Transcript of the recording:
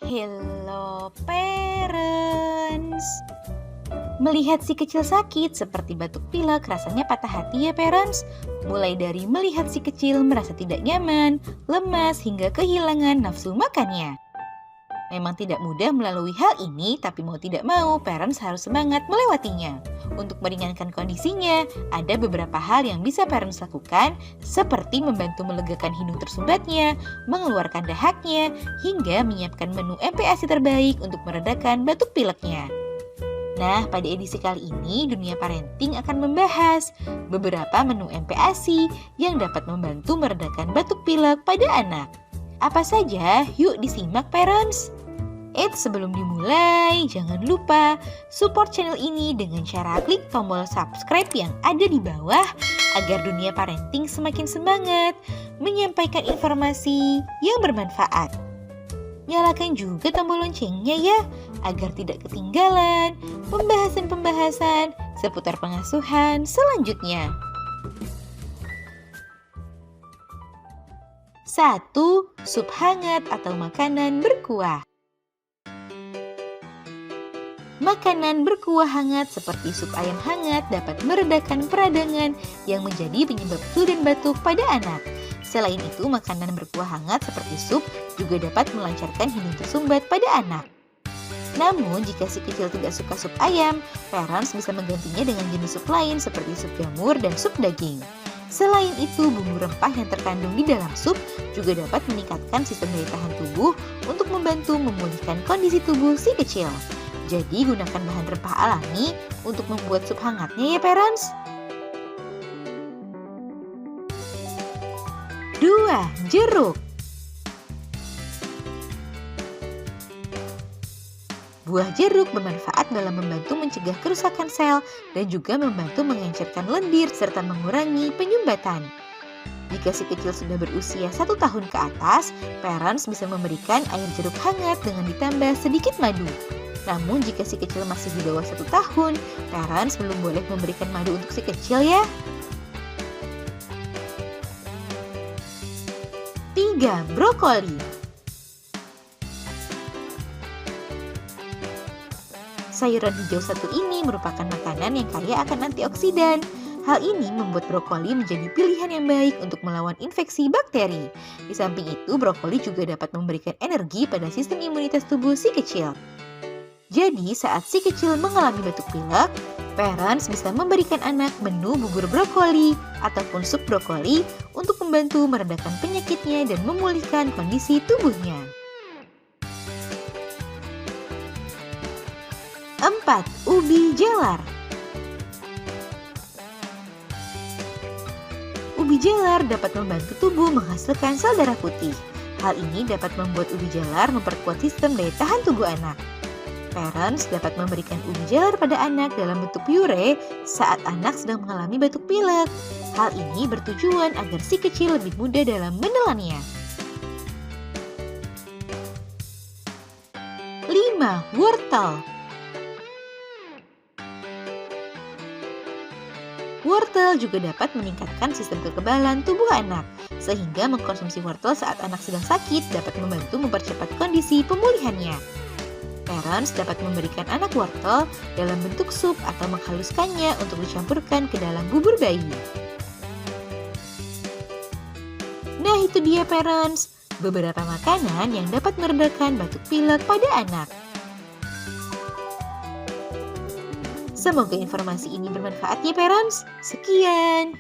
Hello parents. Melihat si kecil sakit seperti batuk pilek rasanya patah hati ya parents. Mulai dari melihat si kecil merasa tidak nyaman, lemas hingga kehilangan nafsu makannya. Memang tidak mudah melalui hal ini, tapi mau tidak mau parents harus semangat melewatinya. Untuk meringankan kondisinya, ada beberapa hal yang bisa parents lakukan, seperti membantu melegakan hidung tersumbatnya, mengeluarkan dahaknya, hingga menyiapkan menu MPASI terbaik untuk meredakan batuk pileknya. Nah, pada edisi kali ini, Dunia Parenting akan membahas beberapa menu MPASI yang dapat membantu meredakan batuk pilek pada anak. Apa saja? Yuk disimak parents! Sebelum dimulai, jangan lupa support channel ini dengan cara klik tombol subscribe yang ada di bawah agar Dunia Parenting semakin semangat menyampaikan informasi yang bermanfaat. Nyalakan juga tombol loncengnya ya, agar tidak ketinggalan pembahasan-pembahasan seputar pengasuhan selanjutnya. 1. Sup hangat atau makanan berkuah. Makanan berkuah hangat seperti sup ayam hangat dapat meredakan peradangan yang menjadi penyebab flu dan batuk pada anak. Selain itu, makanan berkuah hangat seperti sup juga dapat melancarkan hidung tersumbat pada anak. Namun, jika si kecil tidak suka sup ayam, parents bisa menggantinya dengan jenis sup lain seperti sup jamur dan sup daging. Selain itu, bumbu rempah yang terkandung di dalam sup juga dapat meningkatkan sistem daya tahan tubuh untuk membantu memulihkan kondisi tubuh si kecil. Jadi, gunakan bahan rempah alami untuk membuat sup hangatnya ya parents. 2. Jeruk. Buah jeruk bermanfaat dalam membantu mencegah kerusakan sel dan juga membantu mengencerkan lendir serta mengurangi penyumbatan. Jika si kecil sudah berusia 1 tahun ke atas, parents bisa memberikan air jeruk hangat dengan ditambah sedikit madu. Namun jika si kecil masih di bawah 1 tahun, parents belum boleh memberikan madu untuk si kecil ya. 3. Brokoli. Sayuran hijau satu ini merupakan makanan yang kaya akan antioksidan. Hal ini membuat brokoli menjadi pilihan yang baik untuk melawan infeksi bakteri. Di samping itu, brokoli juga dapat memberikan energi pada sistem imunitas tubuh si kecil. Jadi, saat si kecil mengalami batuk pilek, parents bisa memberikan anak menu bubur brokoli ataupun sup brokoli untuk membantu meredakan penyakitnya dan memulihkan kondisi tubuhnya. 4. Ubi jalar. Ubi jalar dapat membantu tubuh menghasilkan sel darah putih. Hal ini dapat membuat ubi jalar memperkuat sistem daya tahan tubuh anak. Parents dapat memberikan ubi jalar pada anak dalam bentuk puree saat anak sedang mengalami batuk pilek. Hal ini bertujuan agar si kecil lebih mudah dalam menelannya. 5. Wortel. Wortel juga dapat meningkatkan sistem kekebalan tubuh anak, sehingga mengkonsumsi wortel saat anak sedang sakit dapat membantu mempercepat kondisi pemulihannya. Parents dapat memberikan anak wortel dalam bentuk sup atau menghaluskannya untuk dicampurkan ke dalam bubur bayi. Nah, itu dia parents, beberapa makanan yang dapat meredakan batuk pilek pada anak. Semoga informasi ini bermanfaat ya parents. Sekian.